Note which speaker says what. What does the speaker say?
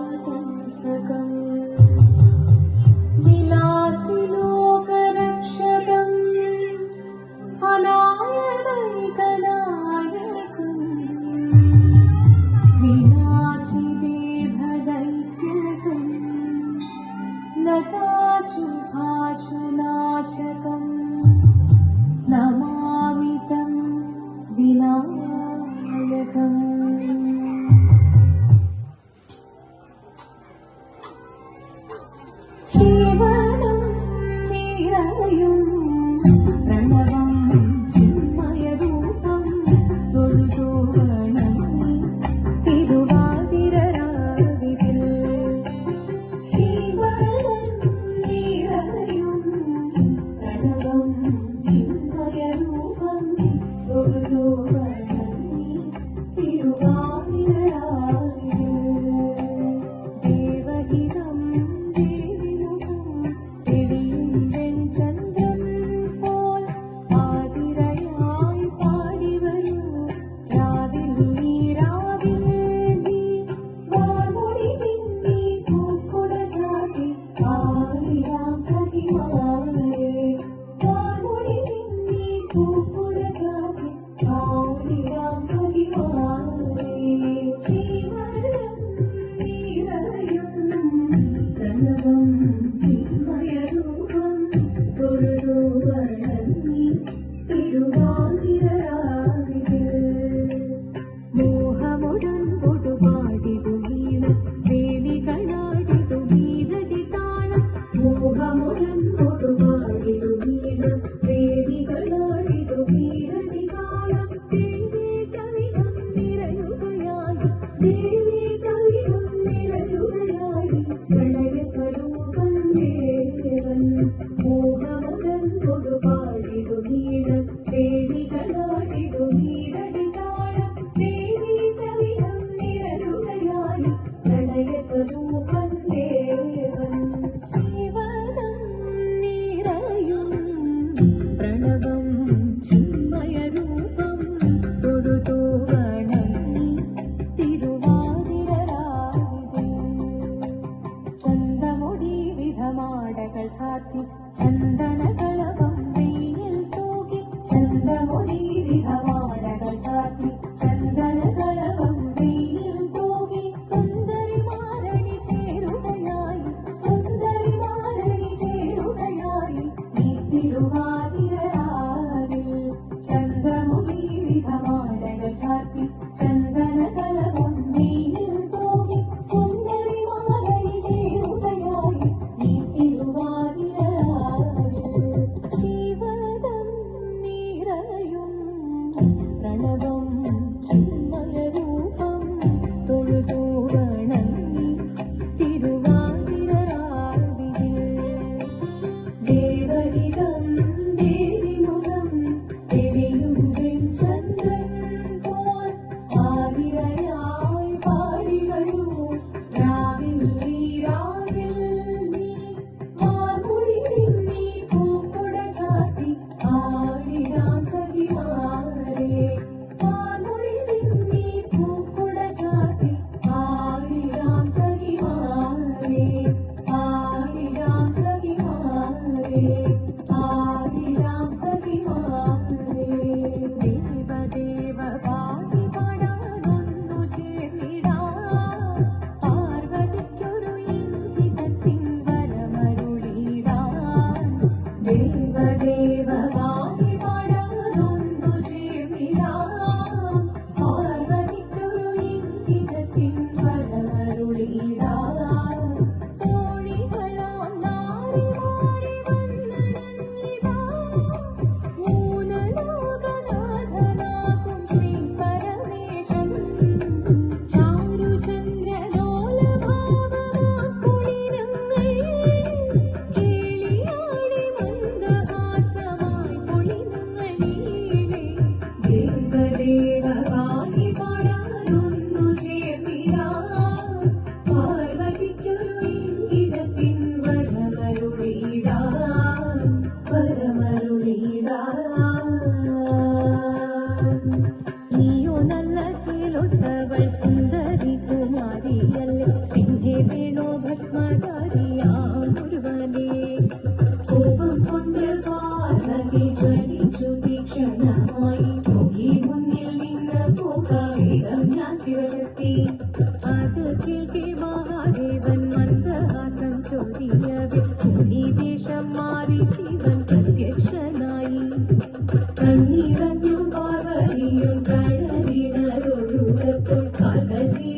Speaker 1: कलाधरावतंसकम् विलासिलोकरक्षकम् अनायदैकनायकम् विनाशिदेभदैत्यकम् नताशुभाशुनाशकम् नमामि तं विनायकम्। शिवनं निरयुं प्रणवं चिन्मयरूपं തൊഴുതു വണങ്ങി തിരുവാതിരരാവിതിൽ ശിവനം നിറയും പ്രണവം ചിന്മയരൂപം തൊഴുതു വണങ്ങി തിരുവാതിരരാവിതിൽ ദേവഹിതം ദേവിമുഖം തെളിയും വെൺചന്ദ്രൻ പോൽ ആതിരയായി പാടിവരൂ രാവിൽ നീ വാർമൊഴി പിന്നി പൂക്കുട ചാത്തി ആടിരാം സഖിമാരെ വാർമൊഴി പിന്നി പൂക്കുട ചാത്തി ആടിരാം സഖിമാരെ ശിവനം നിറയും പ്രണവം ചിന്മയരൂപം തൊഴുതു വണങ്ങി തിരുവാതിരരാവിതിൽ മോഹമുടൻ തൊടുപാടിടും വീണം വേലികളാടിടും വീരടി താളം മോഹമുടൻ തൊടുപാടിടും വീണം വേലികളാടിടും വീരടി താളം ദേവി സവിധം നിറയുകയായി ദേവി സവിധം നിറയുകയായി പ്രണയ സ്വരൂപം ദേവൻ മോഹമുടൻ തൊടുപാടിടും വീണം വേലികളാടിടും വീരടി താളം ദേവി സവിധം നിറയുകയായി പ്രണയ സ്വരൂപം ദേവൻ ശിവനം നിറയും പ്രണവം ചിന്മയരൂപം തൊഴുതു വണങ്ങി തിരുവാതിരരാവിതിൽ ചന്തമൊടി വിധമാടകൾ ചാത്തി ചന്ദനകളഭം വെയിൽ തൂകി ചന്തമൊടി വിധമാടകൾ ചാത്തി ചന്ദനകളഭം വെയിൽ തൂകി സുന്ദരിമാരണി ചേരുകയായി സുന്ദരിമാരണി ചേരുകയായി ഈ തിരുവാതിരരാവിൽ ചന്തമൊടി വിധമാടകൾ ചാത്തി ചന്ദനകളഭം വെയിൽ തൂകി സുന്ദരിമാരണി ചേരുകയായി ഈ തിരുവാതിരരാവിൽ ശിവനം നിറയും പ്രണവം ചിന്മയരൂപം തൊഴുതു വണങ്ങി തിരുവാതിരരാവിതിൽ ദേവഹിതം ദേവിമുഖം തെളിയും വെൺചന്ദ്രൻ പോൽ ആതിരയായി പാടിവരൂ രാവിൽ നീ വാർമൊഴി പിന്നി പൂക്കുട ചാത്തി ആടിരാം സഖിമാരെ വാർമൊഴി പിന്നി പൂക്കുട ചാത്തി ആടിരാം സഖിമാരെ ആടിരാം സഖിമാരെ ആടിരാം സഖിമാരെ ദേവദേവ പാടി പാടാനൊന്നു ചേർന്നിടാം പാർവതിക്കൊരു ഇംഗിതത്തിൻ വരമരുളിടാൻ ദേവദേവ പാടി പാടാനൊന്നു ചേർന്നിടാം പാർവതിക്കൊരു ഇംഗിതത്തിൻ വരമരുളിടാൻ തോണികളാം നാരിമാരി വന്നണഞ്ഞിടാ മൂലലോകനാഥനാകും ശ്രീ പരമേശൻ ചാരുചന്ദ്രലോലഭാവമാക്കുളിരങ്ങൾ കേളിയാടി മന്ദഹാസമായി പൊളിനങ്ങളീലെ ദേവദേവ പാടി പാടാനൊന്നു ചേർന്നിടാം പാർവതിക്കൊരു ഇംഗിതത്തിൻ വരമരുളിടാൻ നീയോ നല്ല ചേലൊത്തവൾ സുന്ദരി വേഗം ഞാൻ ശിവശക്തി.
Speaker 2: അത് കേൾക്കെ മഹാദേവൻ മന്ദഹാസം ചൊരിയവേ മുനിവേഷം മാറി ശിവൻ പ്രത്യക്ഷനായി.
Speaker 1: കണ്ണീറഞ്ഞു പാർവതിയും കടലിനൊഴുകപ്പോൾ കടലിൽ